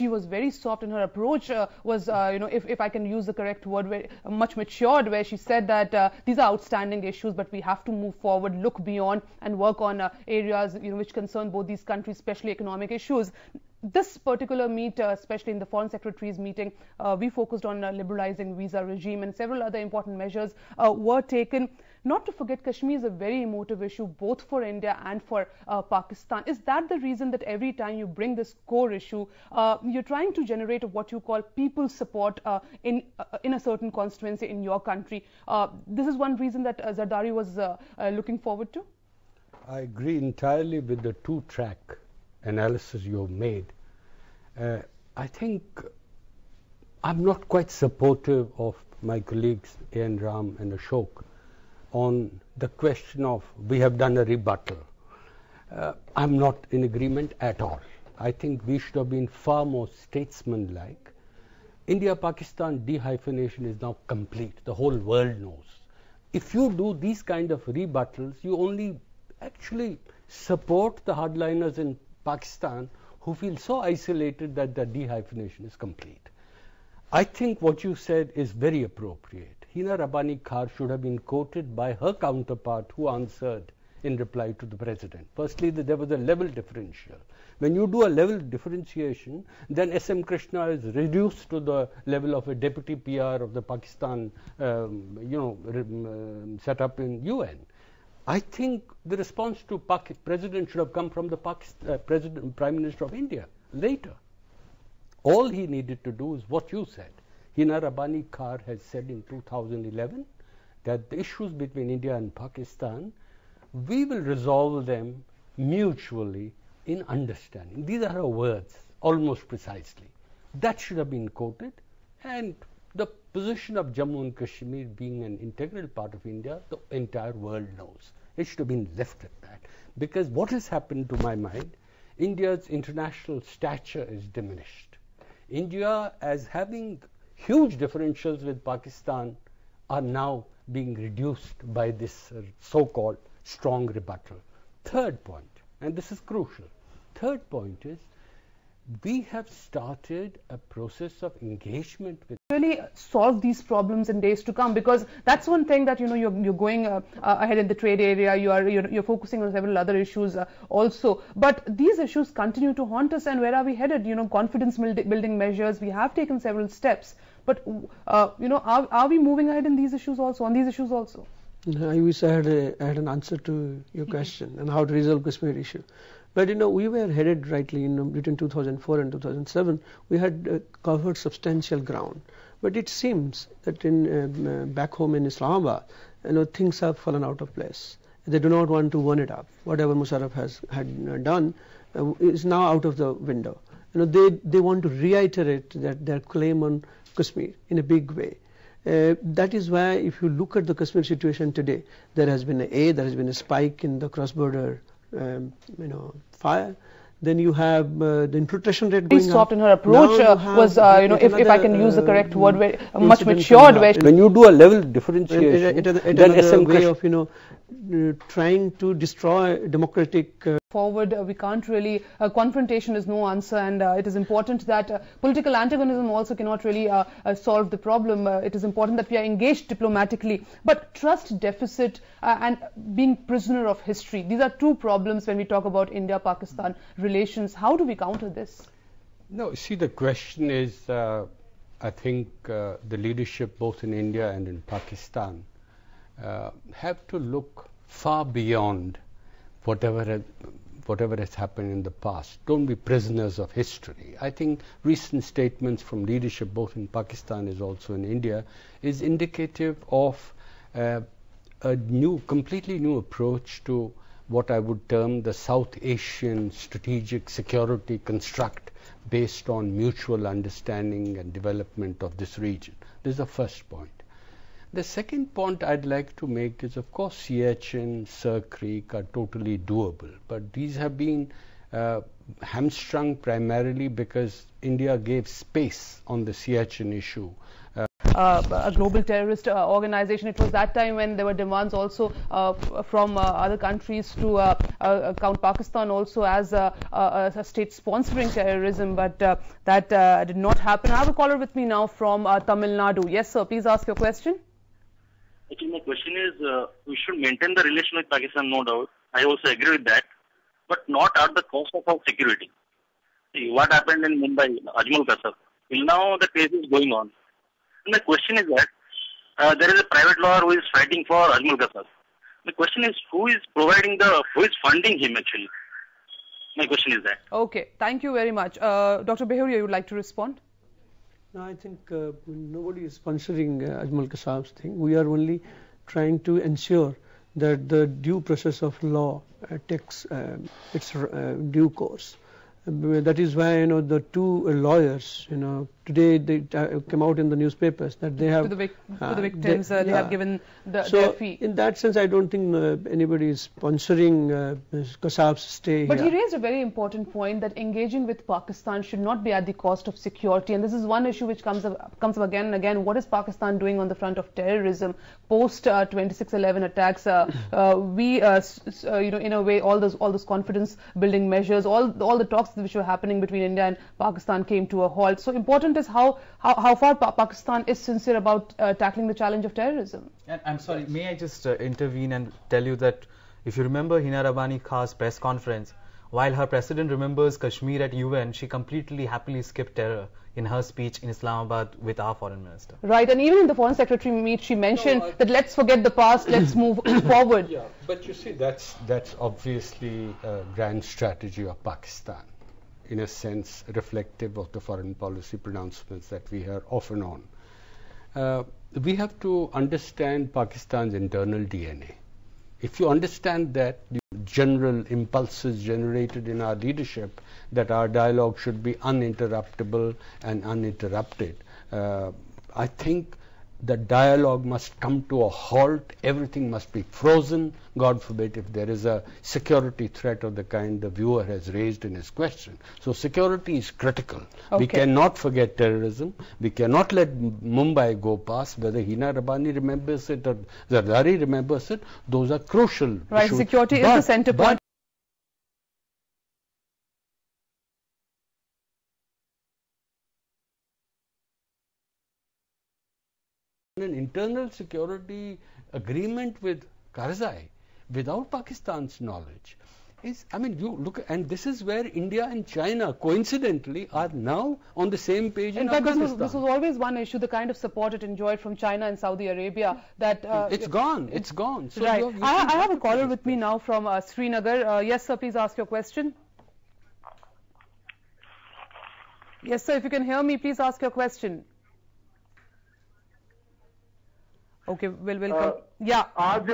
She was very soft, and her approach was, if I can use the correct word, very much matured, where she said that these are outstanding issues, but we have to move forward, look beyond, and work on areas which concern both these countries, especially economic issues. This particular meet, especially in the Foreign Secretary's meeting, we focused on liberalizing visa regime, and several other important measures were taken. Not to forget, Kashmir is a very emotive issue both for India and for Pakistan. Is that the reason that every time you bring this core issue, you're trying to generate what you call people support in a certain constituency in your country? This is one reason that Zardari was looking forward to? I agree entirely with the two-track analysis you've made. I think I'm not quite supportive of my colleagues A.N. Ram and Ashok on the question of we have done a rebuttal. I'm not in agreement at all. I think we should have been far more statesmanlike. India-Pakistan dehyphenation is now complete. The whole world knows. If you do these kind of rebuttals, you only actually support the hardliners in Pakistan who feel so isolated that the dehyphenation is complete. I think what you said is very appropriate. Hina Rabbani Khar should have been quoted by her counterpart who answered in reply to the president. Firstly, there was a level differential. When you do a level differentiation, then S.M. Krishna is reduced to the level of a deputy PR of the Pakistan, set up in UN. I think the response to President should have come from the Prime Minister of India later. All he needed to do is what you said. Hina Rabbani Khar has said in 2011 that the issues between India and Pakistan, we will resolve them mutually in understanding. These are her words, almost precisely. That should have been quoted, and the position of Jammu and Kashmir being an integral part of India, the entire world knows. It should have been left at that. Because what has happened to my mind, India's international stature is diminished. India, as having huge differentials with Pakistan, are now being reduced by this so-called strong rebuttal. Third point, and this is crucial, third point is we have started a process of engagement with really solve these problems in days to come, because that's one thing that you're going ahead in the trade area, you're focusing on several other issues also, but these issues continue to haunt us. And where are we headed? Confidence building measures, we have taken several steps, but are we moving ahead in these issues also, on these issues also? I wish I had an answer to your question and how to resolve Kashmir issue. But we were headed rightly between 2004 and 2007. We had covered substantial ground. But it seems that in back home in Islamabad, things have fallen out of place. They do not want to one it up. Whatever Musharraf had done is now out of the window. They want to reiterate their claim on Kashmir in a big way. That is why if you look at the Kashmir situation today, there has been a spike in the cross-border fire. Then you have the infiltration rate going up. Very soft, and her approach was, if I can use the correct word, very much matured. When you do a level differentiation, then SM way of trying to destroy democratic. Forward, we can't really. Confrontation is no answer, and it is important that political antagonism also cannot really solve the problem. It is important that we are engaged diplomatically, but trust deficit and being prisoner of history, these are two problems when we talk about India-Pakistan relations. How do we counter this? No, see, the question is, I think the leadership both in India and in Pakistan have to look far beyond whatever has happened in the past. Don't be prisoners of history. I think recent statements from leadership both in Pakistan as also in India is indicative of a completely new approach to what I would term the South Asian strategic security construct based on mutual understanding and development of this region. This is the first point. The second point I'd like to make is, of course, Siachen, Sir Creek are totally doable, but these have been hamstrung primarily because India gave space on the Siachen issue a global terrorist organization. It was that time when there were demands also from other countries to count Pakistan also as a state sponsoring terrorism, but that did not happen. I have a caller with me now from Tamil Nadu. Yes, sir. Please ask your question. Actually, my question is, we should maintain the relation with Pakistan, no doubt. I also agree with that, but not at the cost of our security. See, what happened in Mumbai, Ajmal Kasab, till now the case is going on. And my question is that there is a private lawyer who is fighting for Ajmal Kasab. The question is, who is funding him actually? My question is that. Okay, thank you very much. Dr. Behuria, you would like to respond? No, I think nobody is sponsoring Ajmal Kasab's thing. We are only trying to ensure that the due process of law takes its due course. That is why, the two lawyers, today they came out in the newspapers that they have to the victims they have given their fee. In that sense, I don't think anybody is sponsoring Kasab's stay but here. He raised a very important point that engaging with Pakistan should not be at the cost of security, and this is one issue which comes up again and again. What is Pakistan doing on the front of terrorism post 26/11 attacks? We in a way, all those confidence building measures, all the talks which were happening between India and Pakistan came to a halt. So important is how far Pakistan is sincere about tackling the challenge of terrorism. And I'm sorry, may I just intervene and tell you that if you remember Hina Rabbani Khan's press conference, while her president remembers Kashmir at UN, she completely happily skipped terror in her speech in Islamabad with our foreign minister. Right, and even in the foreign secretary meet, she mentioned that let's forget the past, let's move forward. Yeah, but you see, that's obviously a grand strategy of Pakistan, in a sense reflective of the foreign policy pronouncements that we hear off and on. We have to understand Pakistan's internal DNA. If you understand that, the general impulses generated in our leadership that our dialogue should be uninterruptible and uninterrupted, I think the dialogue must come to a halt. Everything must be frozen. God forbid if there is a security threat of the kind the viewer has raised in his question. So security is critical. Okay. We cannot forget terrorism. We cannot let Mumbai go past. Whether Hina Rabbani remembers it or Zardari remembers it, those are crucial right, issues. Security is the center point. An internal security agreement with Karzai without Pakistan's knowledge is, you look, and this is where India and China coincidentally are now on the same page in Afghanistan. This was always one issue, the kind of support it enjoyed from China and Saudi Arabia. That it's gone. So right. I have a caller with me now from Srinagar. Yes, sir, please ask your question. Yes, sir, if you can hear me, please ask your question. Okay, we'll come. Yeah. आज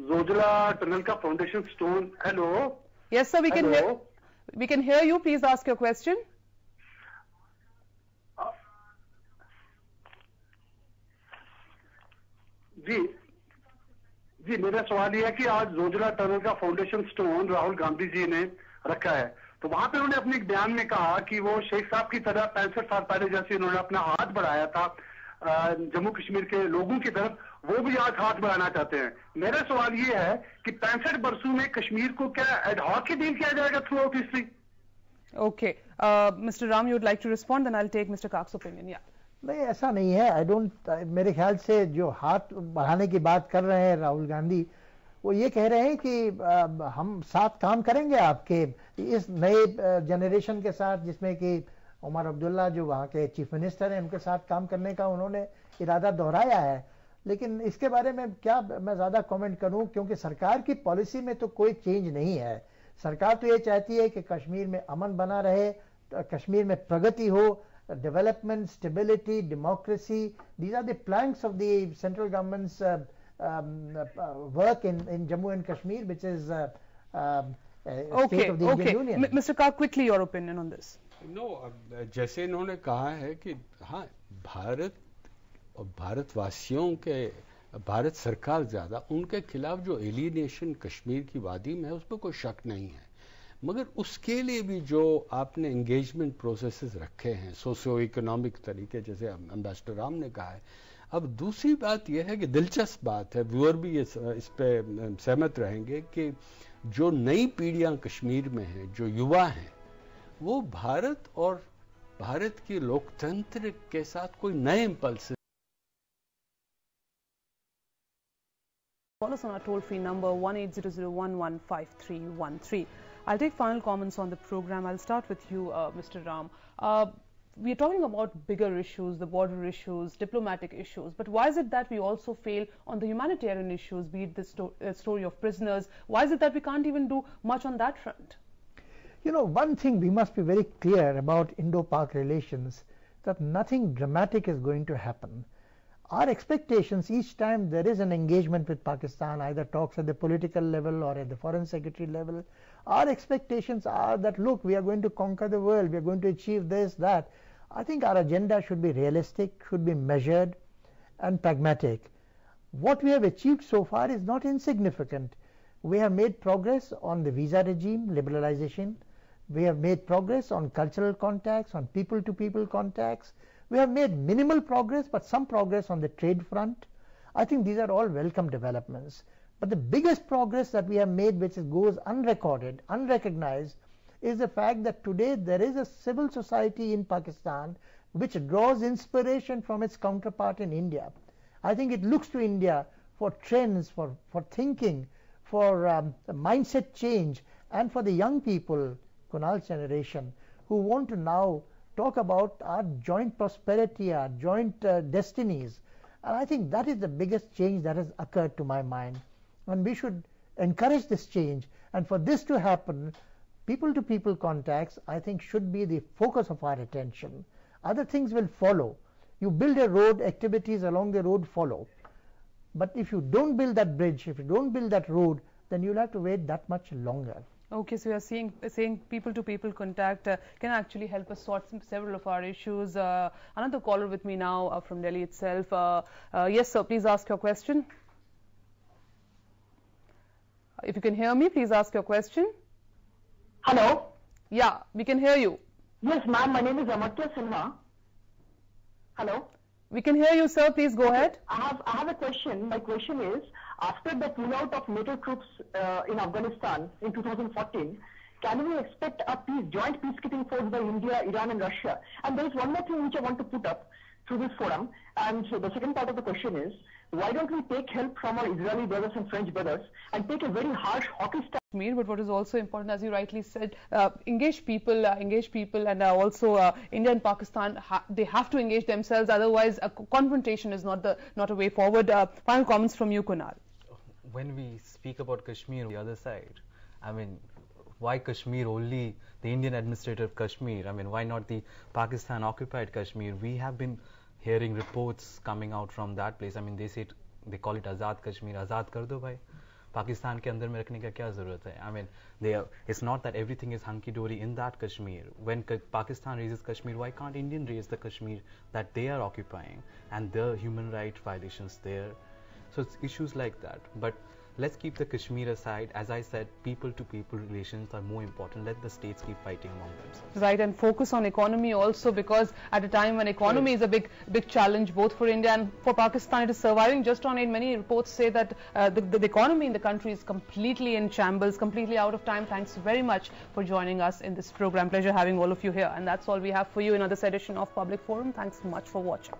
जोजला tunnel का foundation stone. Hello. Yes, sir, we can hear you. Please ask your question. जी मेरा सवाल ये है कि आज जोजला tunnel का foundation stone Rahul Gandhi ji ने रखा है, तो वहां पे उन्होंने अपने एक बयान में कहा कि वो शेख साहब की तरह 65 साल पहले जैसे उन्होंने अपना हाथ बढ़ाया था जम्मू कश्मीर के लोगों की तरफ, वो भी आज हाथ बढ़ाना चाहते हैं. मेरा सवाल ये है कि 65 बरसों में कश्मीर को क्या एडहॉक ही डील किया जाएगा through out history? Okay, Mr. Ram, you would like to respond, then I'll take Mr. Kak's opinion. Yeah. नहीं, ऐसा नहीं है. मेरे ख्याल से जो हाथ बढ़ाने की बात कर रहे हैं राहुल गांधी, वो ये कह रहे हैं कि हम साथ काम करेंगे आपके इस नए जनरेशन के साथ, जिसमें कि उमर अब्दुल्ला जो वहाँ के चीफ मिनिस्टर हैं, उनके साथ काम करने का उन्होंने इरादा दोहराया है. लेकिन इसके बारे में क्या मैं ज़्यादा कमेंट करूं, क्योंकि सरकार की पॉलिसी में तो कोई चेंज नहीं है. सरकार तो ये चाहती है कि कश्मीर में अमन बना रहे, कश्मीर में प्रगति हो, development, stability, democracy. These are the planks of the central government's work in Jammu and Kashmir, which is state of the Indian union. Mr. Kak, quickly your opinion on this. जैसे इन्होंने कहा है कि हाँ, भारत और भारतवासियों के, भारत सरकार ज़्यादा, उनके खिलाफ जो एलिनेशन कश्मीर की वादी में है उसमें कोई शक नहीं है, मगर उसके लिए भी जो आपने एंगेजमेंट प्रोसेसेस रखे हैं सोशियो इकोनॉमिक तरीके, जैसे एम्बेसडर राम ने कहा है, अब दूसरी बात यह है कि दिलचस्प बात है, व्यूअर भी इस पे सहमत रहेंगे कि जो नई पीढ़ियां कश्मीर में हैं, जो युवा हैं, वो भारत और भारत की लोकतंत्र के साथ कोई नए impulse. Call us on our toll-free number 1-8001-15313. I'll take final comments on the program. I'll start with you, Mr. Ram. We are talking about bigger issues, the border issues, diplomatic issues, but why is it that we also fail on the humanitarian issues, be it the story of prisoners? Why is it that we can't even do much on that front? You know, one thing we must be very clear about Indo-Pak relations, that nothing dramatic is going to happen. Our expectations each time there is an engagement with Pakistan, either talks at the political level or at the foreign secretary level, our expectations are that, look, we are going to conquer the world, we are going to achieve this, that. I think our agenda should be realistic, should be measured and pragmatic. What we have achieved so far is not insignificant. We have made progress on the visa regime liberalization. We have made progress on cultural contacts, on people-to-people contacts. We have made minimal progress, but some progress on the trade front. I think these are all welcome developments. But the biggest progress that we have made, which goes unrecorded, unrecognized, is the fact that today there is a civil society in Pakistan which draws inspiration from its counterpart in India. I think it looks to India for trends, for thinking, for mindset change, and for the young people, Kunal's generation, who want to now talk about our joint prosperity, our joint destinies. And I think that is the biggest change that has occurred to my mind. And we should encourage this change. And for this to happen, people-to-people contacts, I think, should be the focus of our attention. Other things will follow. You build a road, activities along the road follow. But if you don't build that bridge, if you don't build that road, then you'll have to wait that much longer. Okay, so you are saying people-to-people contact can actually help us sort several of our issues. Another caller with me now from Delhi itself. Yes, sir, please ask your question. If you can hear me, please ask your question. Hello? Yeah, we can hear you. Yes, ma'am, my name is Amartya Sinha. Hello? We can hear you, sir. Please go ahead. I have a question. My question is, after the pull-out of NATO troops in Afghanistan in 2014, can we expect a joint peacekeeping force by India, Iran and Russia? And there is one more thing which I want to put up through this forum. And so the second part of the question is, why don't we take help from our Israeli brothers and French brothers and take a very harsh hockey stick? But what is also important, as you rightly said, engage people, and also India and Pakistan, they have to engage themselves. Otherwise, a confrontation is not a way forward. Final comments from you, Kunal. When we speak about Kashmir on the other side, I mean, why Kashmir only, the Indian administrative Kashmir? I mean, why not the Pakistan occupied Kashmir? We have been hearing reports coming out from that place. I mean, they call it Azad Kashmir. Azad kar do bhai. Pakistan ke andar mein rakhne ka kya zarurat hai? I mean, it's not that everything is hunky-dory in that Kashmir. When Pakistan raises Kashmir, why can't Indian raise the Kashmir that they are occupying and the human rights violations there? So it's issues like that. But let's keep the Kashmir aside. As I said, people-to-people relations are more important. Let the states keep fighting among themselves. Right, and focus on economy also, because at a time when economy is a big challenge both for India and for Pakistan, it is surviving just on it. Many reports say that the economy in the country is completely in shambles, completely out of time. Thanks very much for joining us in this program. Pleasure having all of you here. And that's all we have for you in this edition of Public Forum. Thanks so much for watching.